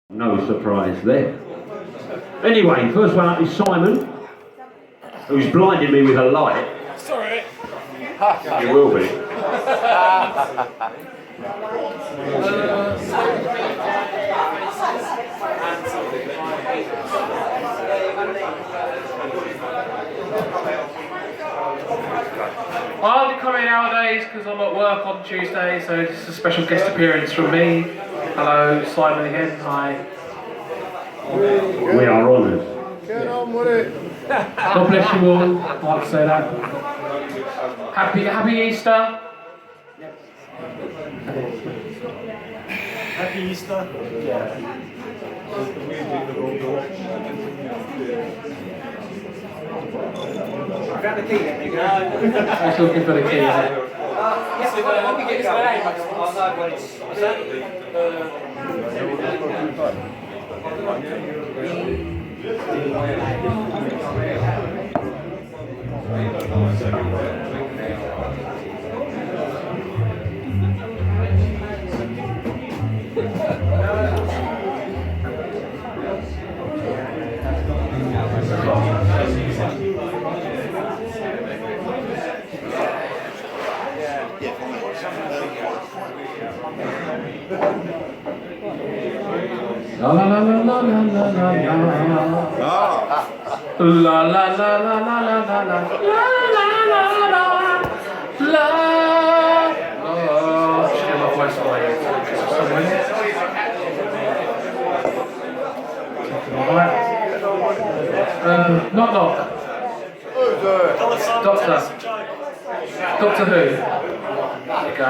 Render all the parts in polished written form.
No surprise there. Anyway, first one up is Simon, who's blinding me with a light. Sorry. You will be. I'll be coming nowadays because I'm at work on Tuesday, so it's a special guest appearance from me. Hello, Simon again. Hi. We are honoured. Get on with it. God bless you all. I'd like to say that. Happy Easter. Happy Easter. I've got the key then, you go. I was looking for the key. Yes, when we get going, I'll know when it's... What's that? La la la la la la la la la la la la la la la la la la. Oh, should get my voice away. Knock knock. Doctor. Doctor Who? There you go.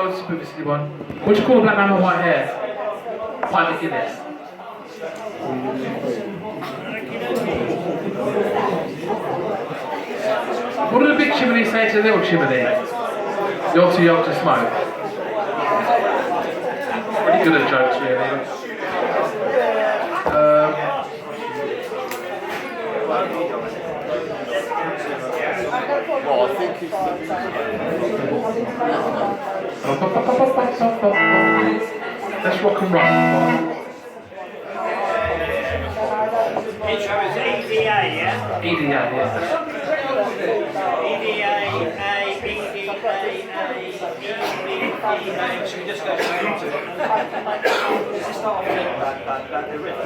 What's the publicity one? What do you call a black man with white hair? Pint Guinness. What did the big chimney say to the little chimney? You're too young to smoke. Pretty good at jokes, really. Well, I think it's Let's rock and roll. Intro is EDA, yeah? EDA, yeah. EDA, should we just go straight into it? Does it start off like the riff?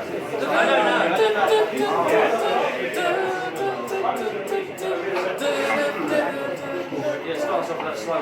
Yeah, it starts off with that slow.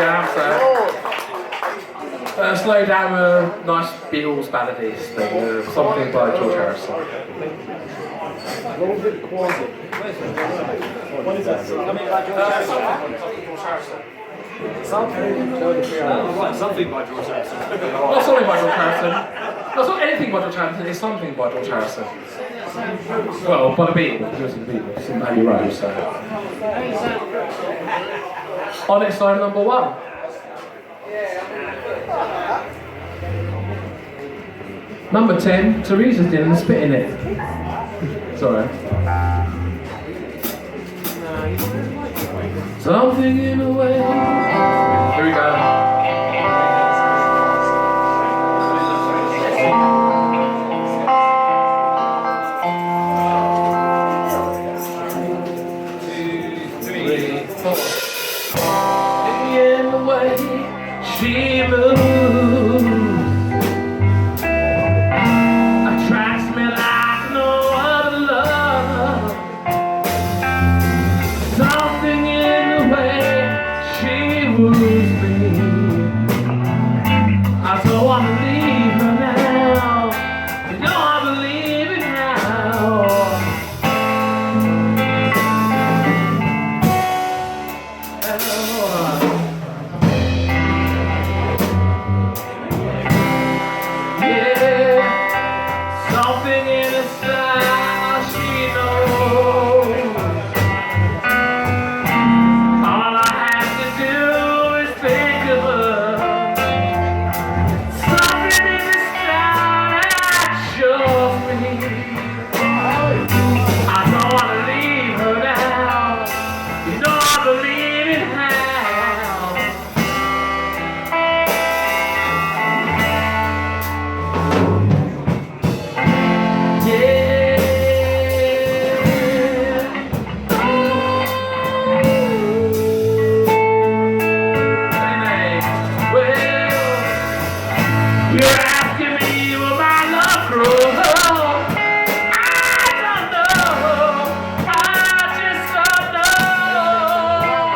jam, so slow down with a nice Beatles balladist thing, something by George Harrison. What is that? Something by George Harrison. Something by George Harrison. Not something by George Harrison. That's not anything by George Harrison, it's something by George Harrison. Well, by the Beatles, because the Beatles, in Abbey Road, so. Onyx Line number 1. Number 10, Teresa's doing the spit in it. Sorry. Something in a way. Here we go. In the way she moves attracts me like no other love. Something in the way she woos me. I don't want to leave her now. You know I believe it now. Something in the style she knows. All I have to do is think of her. Something in the style that shows me. I don't want to leave her now. You know I believe it now. You're asking me will my love grow? I don't know. I just don't know.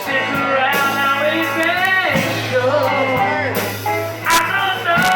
Stick around now, we make sure. I don't know.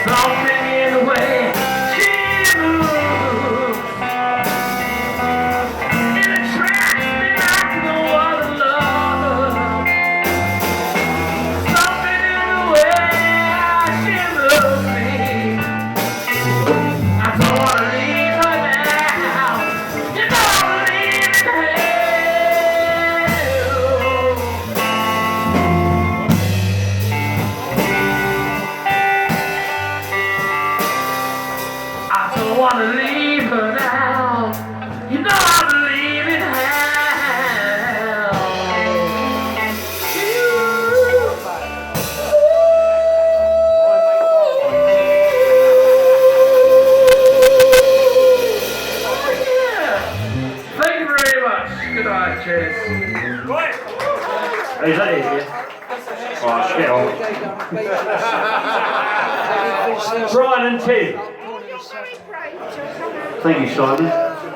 Something in the way she moves, it attracts me like no other love. Something in the way she moves me. I don't want to leave her now. You know I believe in her. I don't want to leave her now. You know I believe in her. Thank you very much. Good night. Cheers. Is that it? Yeah? Alright, get on. Brian and Tim. Thank you, Simon.